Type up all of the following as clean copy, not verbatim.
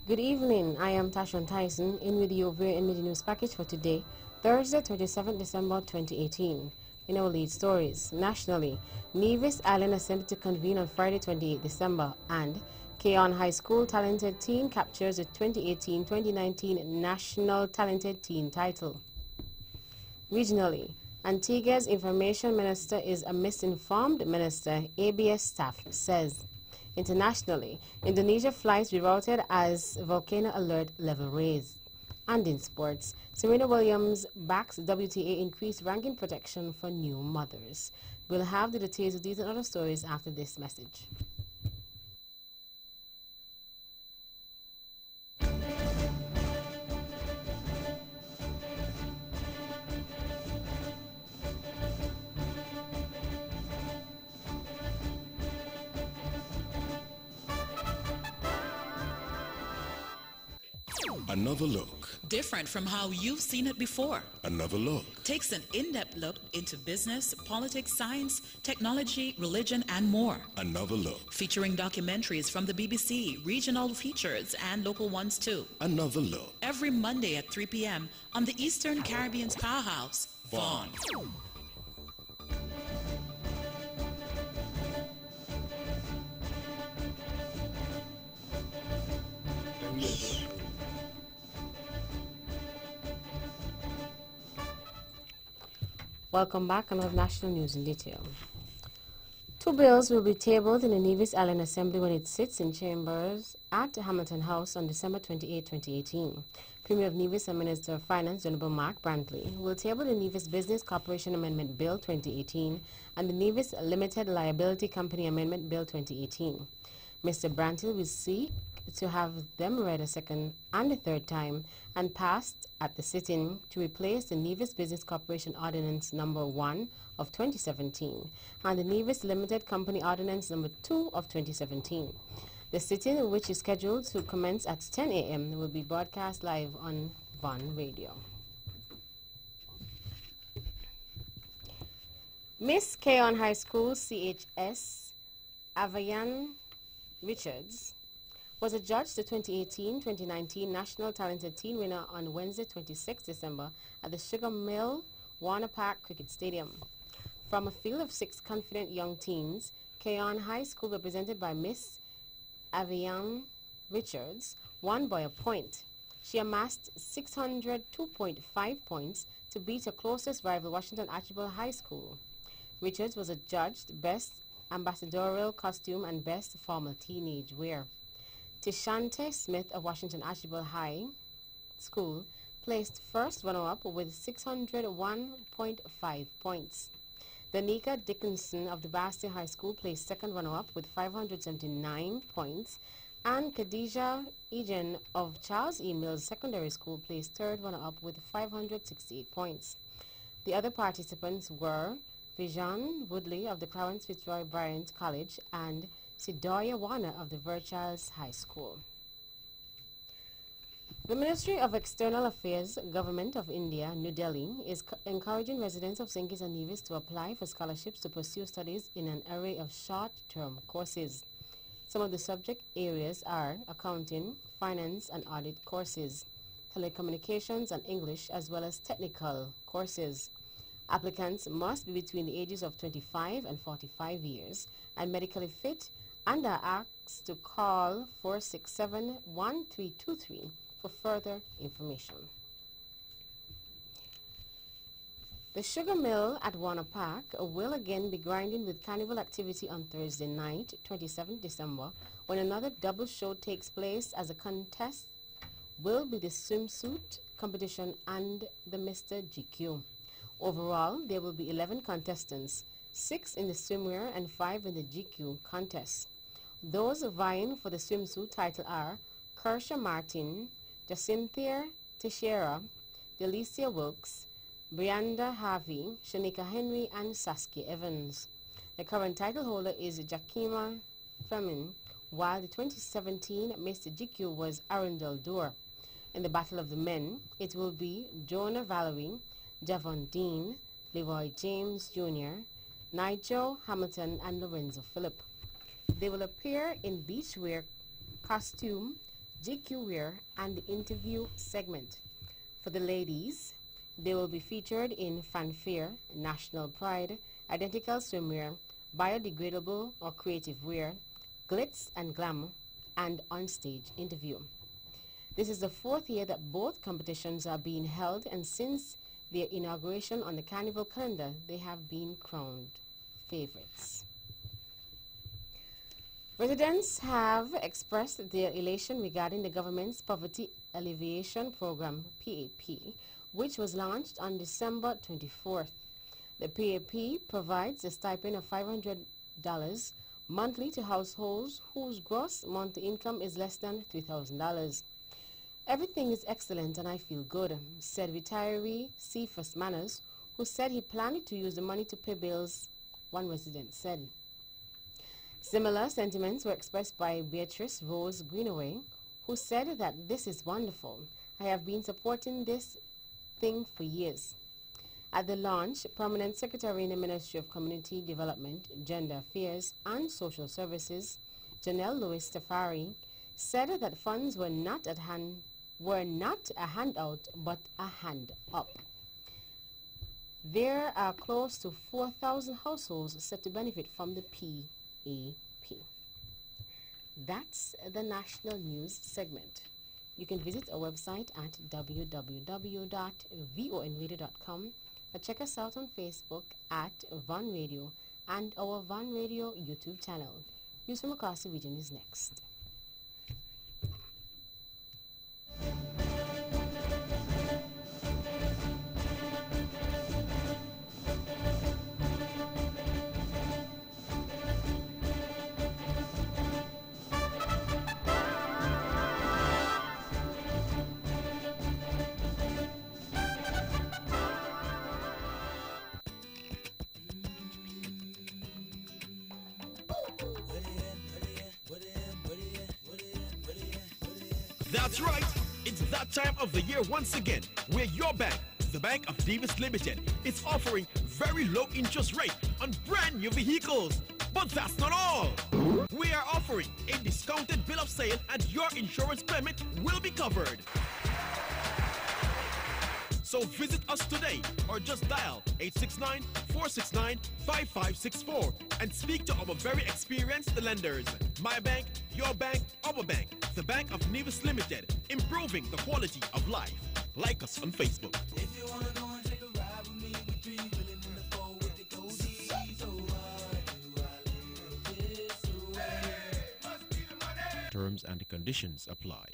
Good evening, I am Tashon Tyson, in with you over in the news package for today, Thursday, 27 December 2018. In our lead stories, nationally, Nevis Island Assembly to convene on Friday, 28 December, and Keon High School Talented Teen captures the 2018-2019 National Talented Teen title. Regionally, Antigua's Information Minister is a misinformed minister, ABS staff says. Internationally, Indonesia flights rerouted as volcano alert level raised. And in sports, Serena Williams backs WTA increased ranking protection for new mothers. We'll have the details of these and other stories after this message. Another look. Different from how you've seen it before. Another look. Takes an in-depth look into business, politics, science, technology, religion, and more. Another look. Featuring documentaries from the BBC, regional features, and local ones too. Another look. Every Monday at 3 p.m. on the Eastern Caribbean's powerhouse, Vaughan. Welcome back, and we have national news in detail. Two bills will be tabled in the Nevis Island Assembly when it sits in chambers at Hamilton House on December 28, 2018. Premier of Nevis and Minister of Finance, Honorable Mark Brantley, will table the Nevis Business Corporation Amendment Bill 2018 and the Nevis Limited Liability Company Amendment Bill 2018. Mr. Brantley will seek to have them read a second and a third time and passed at the sitting to replace the Nevis Business Corporation Ordinance Number 1 of 2017 and the Nevis Limited Company Ordinance Number 2 of 2017. The sitting, which is scheduled to commence at 10 a.m., will be broadcast live on Vaughan Radio. Miss Keon High School CHS Avayan Richards was adjudged the 2018-2019 National Talented Teen winner on Wednesday, 26 December at the Sugar Mill Warner Park Cricket Stadium. From a field of 6 confident young teens, Keon High School, represented by Miss Avian Richards, won by a point. She amassed 602.5 points to beat her closest rival, Washington Archibald High School. Richards was adjudged Best Ambassadorial Costume and Best Formal Teenage Wear. Tishante Smith of Washington Archibald High School placed first runner-up with 601.5 points. Danica Dickinson of the Bastille High School placed second runner-up with 579 points, and Khadija Egan of Charles E. Mills Secondary School placed third runner-up with 568 points. The other participants were Vijan Woodley of the Clarence Fitzroy Bryant College and Sidoya Warner of the Virchals High School. The Ministry of External Affairs, Government of India, New Delhi, is encouraging residents of St. Kitts and Nevis to apply for scholarships to pursue studies in an array of short-term courses. Some of the subject areas are accounting, finance and audit courses, telecommunications and English, as well as technical courses. Applicants must be between the ages of 25 and 45 years and medically fit, and are asked to call 467-1323 for further information. The Sugar Mill at Warner Park will again be grinding with carnival activity on Thursday night, 27th December, when another double show takes place, as a contest will be the swimsuit competition and the Mr. GQ. Overall, there will be 11 contestants, 6 in the swimwear and 5 in the GQ contest. Those vying for the swimsuit title are Kersha Martin, Jacinthia Teixeira, Delicia Wilkes, Brianda Harvey, Shanika Henry, and Saskia Evans. The current title holder is Jakima Fleming, while the 2017 Mr. GQ was Arundel Dorr. In the Battle of the Men, it will be Jonah Valerie, Javon Dean, Leroy James Jr., Nigel Hamilton, and Lorenzo Phillip. They will appear in beachwear costume, GQ Wear, and the interview segment. For the ladies, they will be featured in Fanfare, National Pride, Identical Swimwear, Biodegradable or Creative Wear, Glitz and Glamour, and Onstage Interview. This is the fourth year that both competitions are being held, and since their inauguration on the Carnival calendar, they have been crowned favorites. Residents have expressed their elation regarding the government's Poverty Alleviation Program, PAP, which was launched on December 24th. The PAP provides a stipend of $500 monthly to households whose gross monthly income is less than $3,000. Everything is excellent and I feel good, said retiree Cephas Manners, who said he planned to use the money to pay bills, one resident said. Similar sentiments were expressed by Beatrice Rose Greenaway, who said that this is wonderful. I have been supporting this thing for years. At the launch, Permanent Secretary in the Ministry of Community Development, Gender Affairs and Social Services, Janelle Lewis Tafari, said that funds were not a handout but a hand up. There are close to 4,000 households set to benefit from the PAP. That's the national news segment. You can visit our website at www.vonradio.com or check us out on Facebook at Von Radio and our Von Radio YouTube channel. News from across the region is next. That's right. It's that time of the year once again where your bank, the Bank of Davis Limited, is offering very low interest rate on brand new vehicles. But that's not all. We are offering a discounted bill of sale and your insurance payment will be covered. So visit us today or just dial 869-469-5564 and speak to our very experienced lenders. My bank, your bank, our bank. The Bank of Nevis Limited, improving the quality of life. Like us on Facebook. If you wanna go and take a ride with me, we be willing in the fall with the cozy. So why do I live this way? Must be the money. Terms and conditions apply.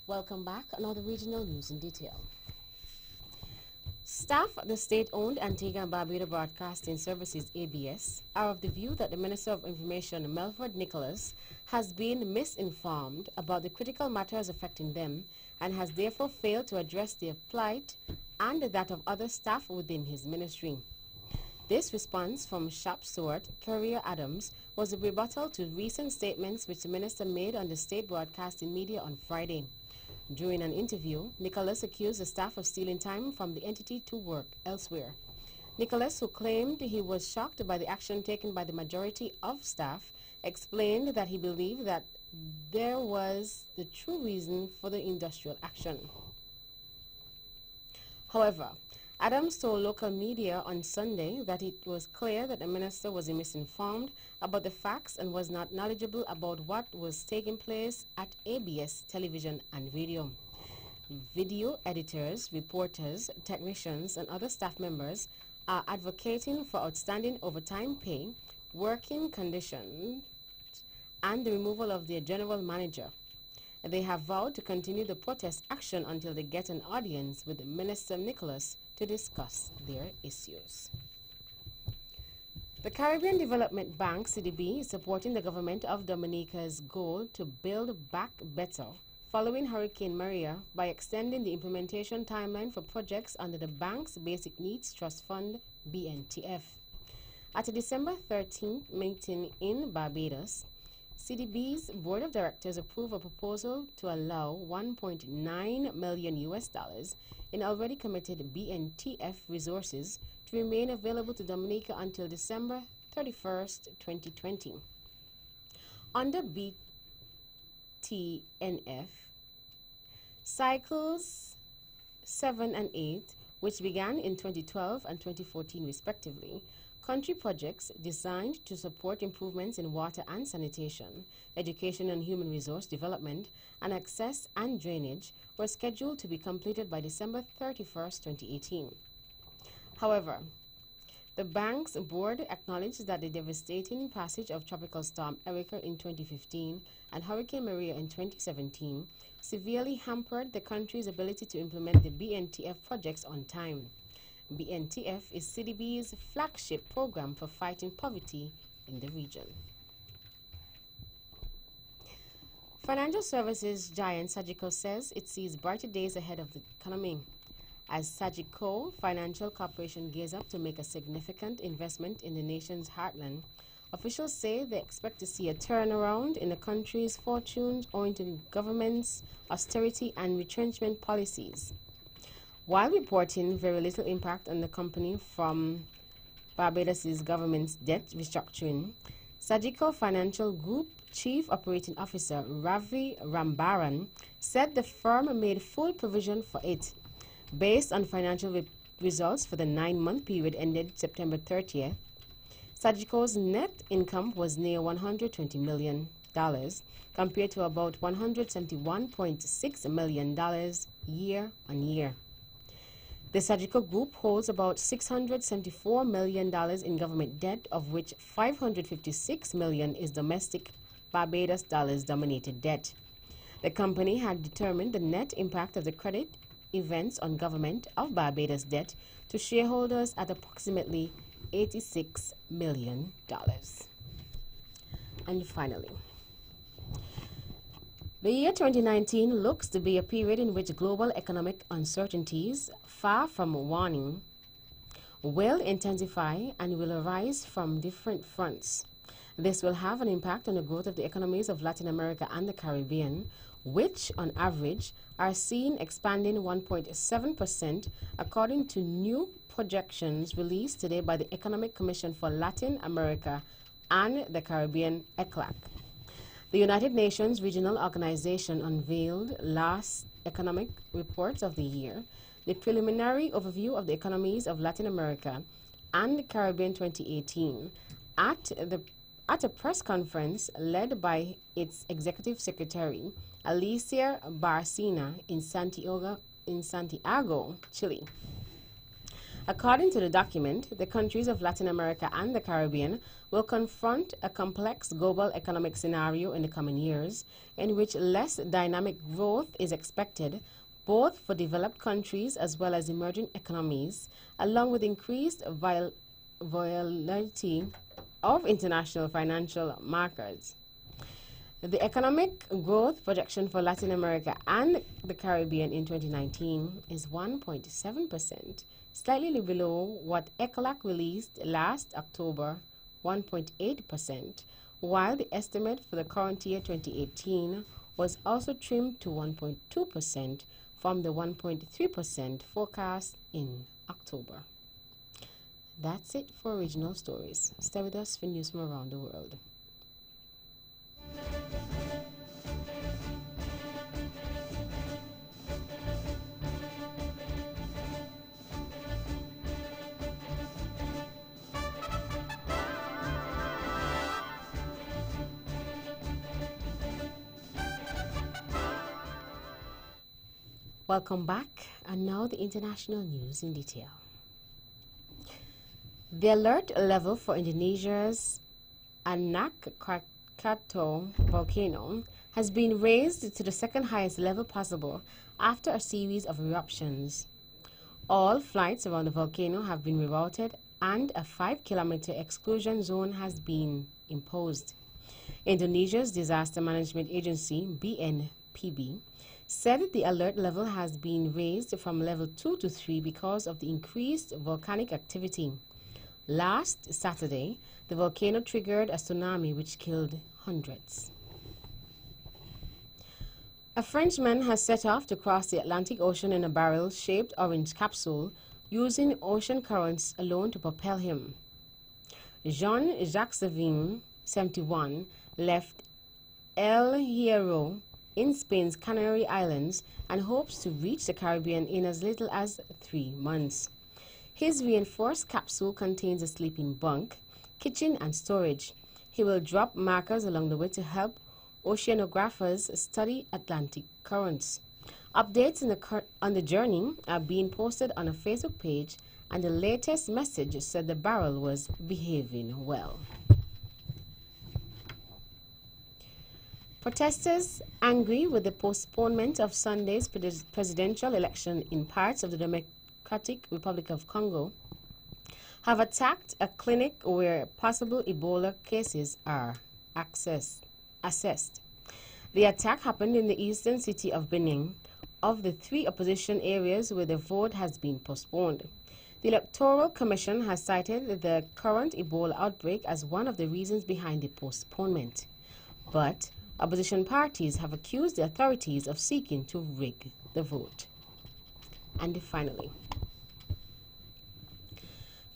Welcome back. Now the regional news in detail. Staff at the state-owned Antigua and Barbuda Broadcasting Services, ABS, are of the view that the Minister of Information, Melford Nicholas, has been misinformed about the critical matters affecting them and has therefore failed to address their plight and that of other staff within his ministry. This response from Shop Stewart, Courier Adams, was a rebuttal to recent statements which the minister made on the state broadcasting media on Friday. During an interview, Nicholas accused the staff of stealing time from the entity to work elsewhere. Nicholas, who claimed he was shocked by the action taken by the majority of staff, explained that he believed that there was the true reason for the industrial action. However, Adams told local media on Sunday that it was clear that the minister was misinformed about the facts and was not knowledgeable about what was taking place at ABS television and radio. Video editors, reporters, technicians, and other staff members are advocating for outstanding overtime pay, working conditions, and the removal of their general manager. They have vowed to continue the protest action until they get an audience with Minister Nicholas to discuss their issues. The Caribbean Development Bank, CDB, is supporting the government of Dominica's goal to build back better following Hurricane Maria by extending the implementation timeline for projects under the bank's Basic Needs Trust Fund, BNTF. At a December 13th meeting in Barbados, CDB's board of directors approved a proposal to allow $1.9 million in already committed BNTF resources to remain available to Dominica until December 31st, 2020. Under BTNF, cycles 7 and 8, which began in 2012 and 2014 respectively, country projects designed to support improvements in water and sanitation, education and human resource development, and access and drainage were scheduled to be completed by December 31st, 2018. However, the bank's board acknowledged that the devastating passage of Tropical Storm Erika in 2015 and Hurricane Maria in 2017 severely hampered the country's ability to implement the BNTF projects on time. BNTF is CDB's flagship program for fighting poverty in the region. Financial services giant Sagicor says it sees brighter days ahead of the economy. As Sagicor Financial Corporation gears up to make a significant investment in the nation's heartland, officials say they expect to see a turnaround in the country's fortunes owing to the government's austerity and retrenchment policies. While reporting very little impact on the company from Barbados' government's debt restructuring, Sagicor Financial Group Chief Operating Officer Ravi Rambaran said the firm made full provision for it based on financial results for the 9-month period ended September 30th. Sagicor's net income was near $120 million, compared to about $171.6 million year on year. The Sagicor Group holds about $674 million in government debt, of which $556 million is domestic Barbados dollars-dominated debt. The company had determined the net impact of the credit events on government of Barbados debt to shareholders at approximately $86 million. And finally, the year 2019 looks to be a period in which global economic uncertainties, far from waning, will intensify and will arise from different fronts. This will have an impact on the growth of the economies of Latin America and the Caribbean, which, on average, are seen expanding 1.7% according to new projections released today by the Economic Commission for Latin America and the Caribbean, ECLAC. The United Nations Regional Organization unveiled last economic report of the year, the preliminary overview of the economies of Latin America and the Caribbean 2018, at a press conference led by its executive secretary, Alicia Barcina, in Santiago, Chile. According to the document, the countries of Latin America and the Caribbean will confront a complex global economic scenario in the coming years, in which less dynamic growth is expected, both for developed countries as well as emerging economies, along with increased volatility of international financial markets. The economic growth projection for Latin America and the Caribbean in 2019 is 1.7%, slightly below what ECOLAC released last October, 1.8%, while the estimate for the current year 2018 was also trimmed to 1.2% from the 1.3% forecast in October. That's it for Original Stories. Stay with us for news from around the world. Welcome back, and now the international news in detail. The alert level for Indonesia's Anak Krakatau volcano has been raised to the second highest level possible after a series of eruptions. All flights around the volcano have been rerouted and a 5-kilometer exclusion zone has been imposed. Indonesia's Disaster Management Agency, BNPB, said the alert level has been raised from level 2 to 3 because of the increased volcanic activity. Last Saturday, the volcano triggered a tsunami which killed hundreds. A Frenchman has set off to cross the Atlantic Ocean in a barrel-shaped orange capsule, using ocean currents alone to propel him. Jean-Jacques Savin, 71, left El Hierro in Spain's Canary Islands and hopes to reach the Caribbean in as little as 3 months. His reinforced capsule contains a sleeping bunk, kitchen and storage. He will drop markers along the way to help oceanographers study Atlantic currents. Updates on the journey are being posted on a Facebook page, and the latest message said the barrel was behaving well. Protesters, angry with the postponement of Sunday's presidential election in parts of the Democratic Republic of Congo, have attacked a clinic where possible Ebola cases are assessed. The attack happened in the eastern city of Benin, of the 3 opposition areas where the vote has been postponed. The Electoral Commission has cited the current Ebola outbreak as one of the reasons behind the postponement. But opposition parties have accused the authorities of seeking to rig the vote. And finally,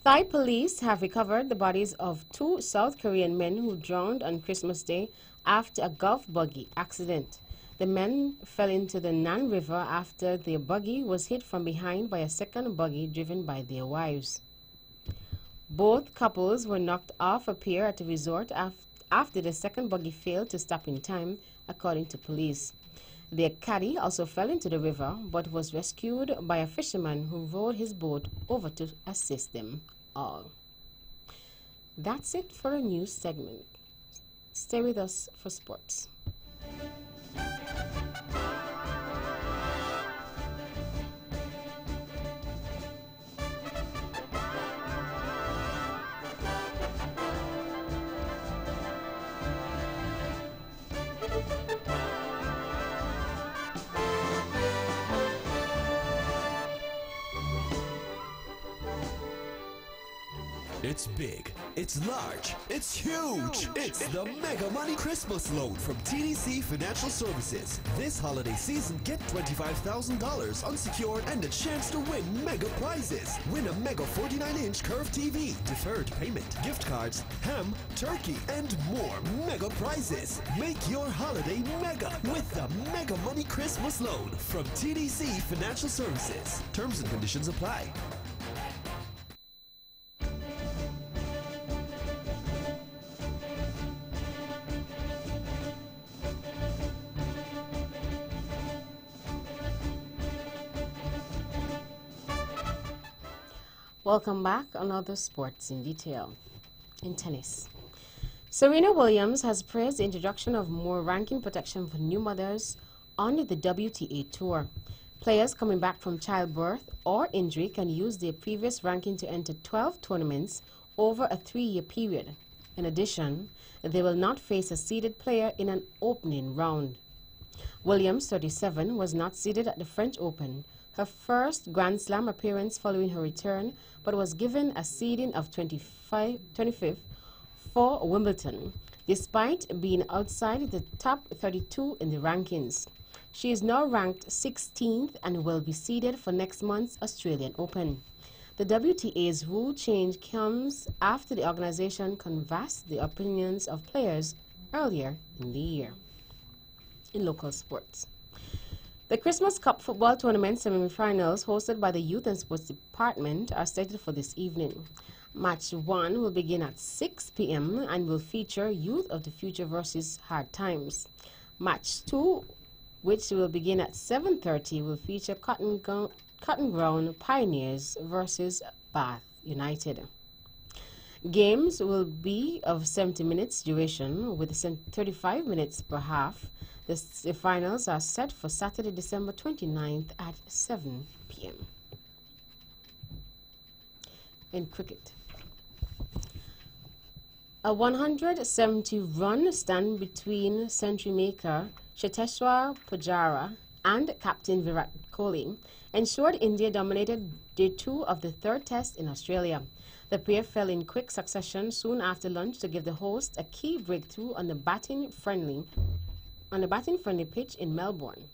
Thai police have recovered the bodies of 2 South Korean men who drowned on Christmas Day after a Gulf buggy accident. The men fell into the Nan River after their buggy was hit from behind by a second buggy driven by their wives. Both couples were knocked off a pier at a resort after the second buggy failed to stop in time, according to police. Their caddy also fell into the river but was rescued by a fisherman who rowed his boat over to assist them all. That's it for a news segment. Stay with us for sports. It's big, it's large, it's huge. It's the Mega Money Christmas Loan from TDC Financial Services. This holiday season, get $25,000 unsecured and a chance to win mega prizes. Win a mega 49-inch curved TV, deferred payment, gift cards, ham, turkey, and more mega prizes. Make your holiday mega with the Mega Money Christmas Loan from TDC Financial Services. Terms and conditions apply. Welcome back on other sports in detail. In tennis, Serena Williams has praised the introduction of more ranking protection for new mothers on the WTA Tour. Players coming back from childbirth or injury can use their previous ranking to enter 12 tournaments over a 3-year period. In addition, they will not face a seeded player in an opening round. Williams, 37, was not seeded at the French Open, her first Grand Slam appearance following her return, but was given a seeding of 25th for Wimbledon, despite being outside the top 32 in the rankings. She is now ranked 16th and will be seeded for next month's Australian Open. The WTA's rule change comes after the organization canvassed the opinions of players earlier in the year. In local sports, the Christmas Cup football tournament semi-finals hosted by the Youth and Sports Department are slated for this evening. Match 1 will begin at 6 p.m. and will feature Youth of the Future versus Hard Times. Match 2, which will begin at 7:30, will feature Cotton Ground Pioneers versus Bath United. Games will be of 70 minutes duration with 35 minutes per half. The finals are set for Saturday, December 29th at 7 p.m. In cricket, a 170-run stand between century maker Cheteshwar Pujara and captain Virat Kohli ensured India dominated day 2 of the third test in Australia. The pair fell in quick succession soon after lunch to give the hosts a key breakthrough on the batting-friendly pitch in Melbourne.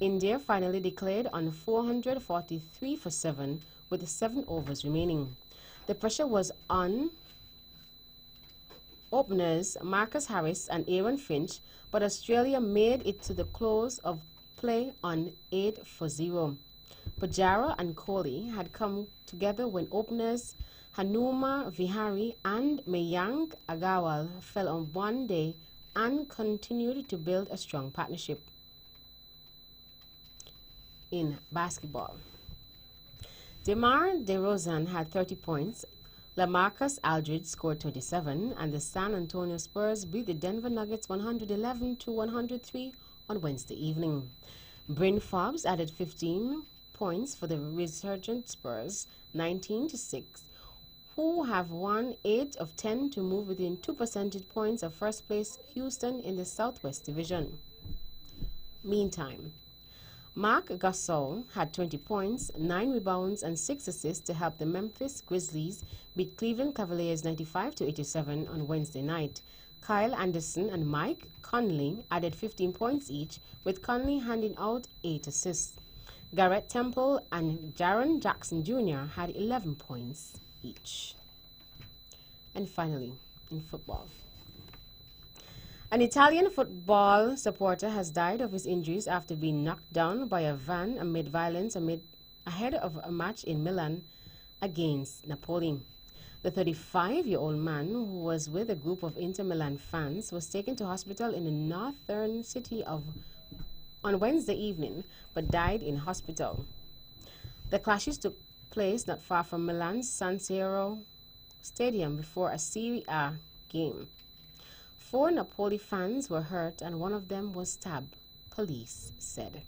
India finally declared on 443 for 7 with 7 overs remaining. The pressure was on openers Marcus Harris and Aaron Finch, but Australia made it to the close of play on 8 for 0. Pujara and Kohli had come together when openers Hanuma Vihari and Mayank Agarwal fell on one day and continued to build a strong partnership. In basketball, DeMar DeRozan had 30 points, LaMarcus Aldridge scored 27, and the San Antonio Spurs beat the Denver Nuggets 111-103 on Wednesday evening. Bryn Forbes added 15 points for the resurgent Spurs, 19-6, who have won 8 of 10 to move within 2 percentage points of first place Houston in the Southwest Division. Meantime, Marc Gasol had 20 points, 9 rebounds, and 6 assists to help the Memphis Grizzlies beat Cleveland Cavaliers 95-87 on Wednesday night. Kyle Anderson and Mike Conley added 15 points each, with Conley handing out 8 assists. Garrett Temple and Jaren Jackson Jr. had 11 points each. And finally, in football, an Italian football supporter has died of his injuries after being knocked down by a van amid violence ahead of a match in Milan against Napoli. The 35-year-old man, who was with a group of Inter Milan fans, was taken to hospital in the northern city on Wednesday evening, but died in hospital. The clashes took place not far from Milan's San Siro Stadium before a Serie A game. 4 Napoli fans were hurt and one of them was stabbed, police said.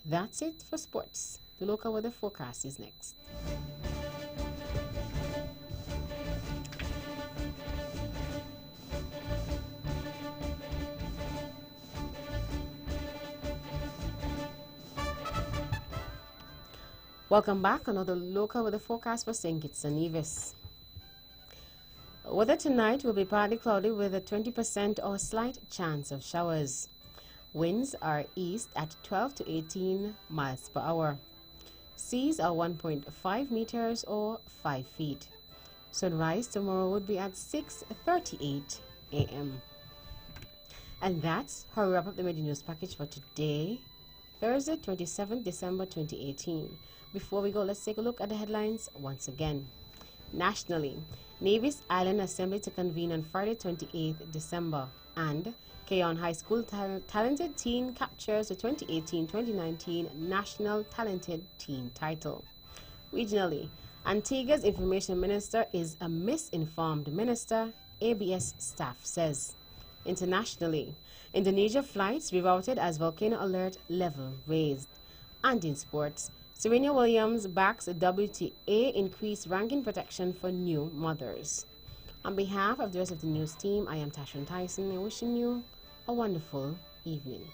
That's it for sports. The local weather forecast is next. Welcome back. Another local weather forecast for St. Kitts and Nevis. Weather tonight will be partly cloudy with a 20% or slight chance of showers. Winds are east at 12 to 18 miles per hour. Seas are 1.5 meters or 5 feet. Sunrise tomorrow would be at 6:38 a.m. And that's how we wrap up the Media News package for today, Thursday, 27th December 2018. Before we go, let's take a look at the headlines once again. Nationally, Nevis Island Assembly to convene on Friday, 28th December, and Keon High School Talented Teen captures the 2018-2019 National Talented Teen title. Regionally, Antigua's Information Minister is a misinformed minister, ABS staff says. Internationally, Indonesia flights rerouted as volcano alert level raised. And in sports, Serena Williams backs WTA increased ranking protection for new mothers. On behalf of the rest of the news team, I am Tashan Tyson, wishing you a wonderful evening.